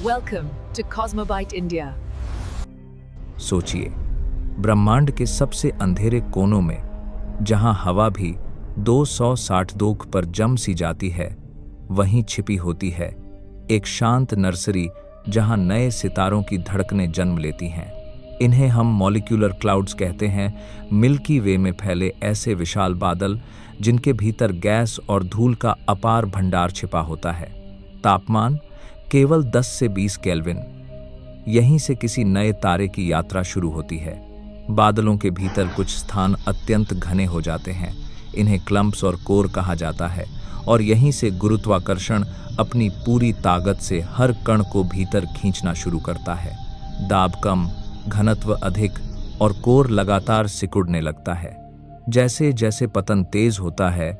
Welcome to Cosmobite India. सोचिए, ब्रह्मांड के सबसे अंधेरे कोनों में, जहां हवा भी 262 पर जम सी जाती है, वहीं छिपी होती है एक शांत नर्सरी जहां नए सितारों की धड़कनें जन्म लेती हैं। इन्हें हम मॉलिक्यूलर क्लाउड्स कहते हैं। मिल्की वे में फैले ऐसे विशाल बादल जिनके भीतर गैस और धूल का अपार भंडार छिपा होता है। तापमान केवल 10 से 20 केल्विन। यहीं से किसी नए तारे की यात्रा शुरू होती है। बादलों के भीतर कुछ स्थान अत्यंत घने हो जाते हैं, इन्हें क्लम्प्स और कोर कहा जाता है, और यहीं से गुरुत्वाकर्षण अपनी पूरी ताकत से हर कण को भीतर खींचना शुरू करता है। दाब कम, घनत्व अधिक और कोर लगातार सिकुड़ने लगता है। जैसे जैसे पतन तेज होता है,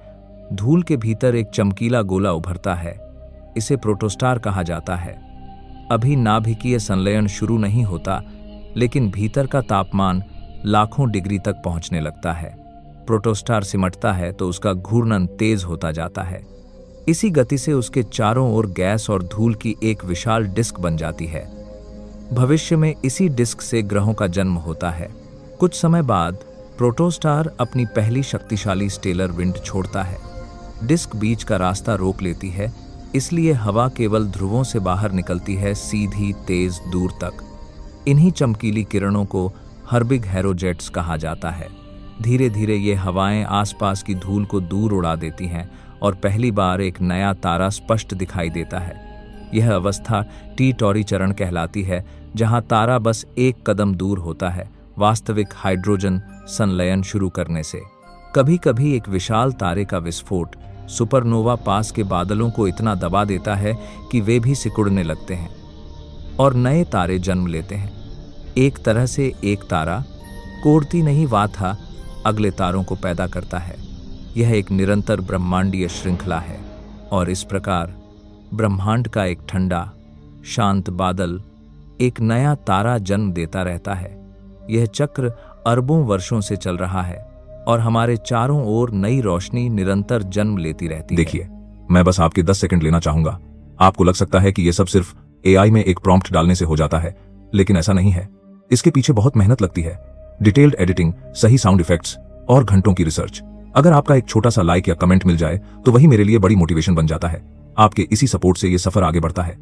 धूल के भीतर एक चमकीला गोला उभरता है। इसे प्रोटोस्टार कहा जाता है। अभी नाभिकीय संलयन शुरू नहीं होता, लेकिन भीतर का तापमान लाखों डिग्री तक पहुंचने लगता है। प्रोटोस्टार सिमटता है तो उसका घूर्णन तेज होता जाता है। इसी गति से उसके चारों ओर गैस और धूल की एक विशाल डिस्क बन जाती है। भविष्य में इसी डिस्क से ग्रहों का जन्म होता है। कुछ समय बाद प्रोटोस्टार अपनी पहली शक्तिशाली स्टेलर विंड छोड़ता है। डिस्क बीच का रास्ता रोक लेती है, इसलिए हवा केवल ध्रुवों से बाहर निकलती है, सीधी तेज दूर तक। इन्हीं चमकीली किरणों को हर्बिग हैरोजेट्स कहा जाता है। धीरे धीरे ये हवाएं आसपास की धूल को दूर उड़ा देती हैं और पहली बार एक नया तारा स्पष्ट दिखाई देता है। यह अवस्था टी टॉरी चरण कहलाती है, जहां तारा बस एक कदम दूर होता है वास्तविक हाइड्रोजन संलयन शुरू करने से। कभी कभी एक विशाल तारे का विस्फोट सुपरनोवा पास के बादलों को इतना दबा देता है कि वे भी सिकुड़ने लगते हैं और नए तारे जन्म लेते हैं। एक तरह से एक तारा कोरती नहीं वाथा अगले तारों को पैदा करता है। यह एक निरंतर ब्रह्मांडीय श्रृंखला है, और इस प्रकार ब्रह्मांड का एक ठंडा शांत बादल एक नया तारा जन्म देता रहता है। यह चक्र अरबों वर्षों से चल रहा है और हमारे चारों ओर नई रोशनी निरंतर जन्म लेती रहती है। देखिए, मैं बस आपके 10 सेकंड लेना चाहूंगा। आपको लग सकता है कि यह सब सिर्फ एआई में एक प्रॉम्प्ट डालने से हो जाता है, लेकिन ऐसा नहीं है। इसके पीछे बहुत मेहनत लगती है। डिटेल्ड एडिटिंग, सही साउंड इफेक्ट्स और घंटों की रिसर्च। अगर आपका एक छोटा सा लाइक या कमेंट मिल जाए तो वही मेरे लिए बड़ी मोटिवेशन बन जाता है। आपके इसी सपोर्ट से यह सफर आगे बढ़ता है।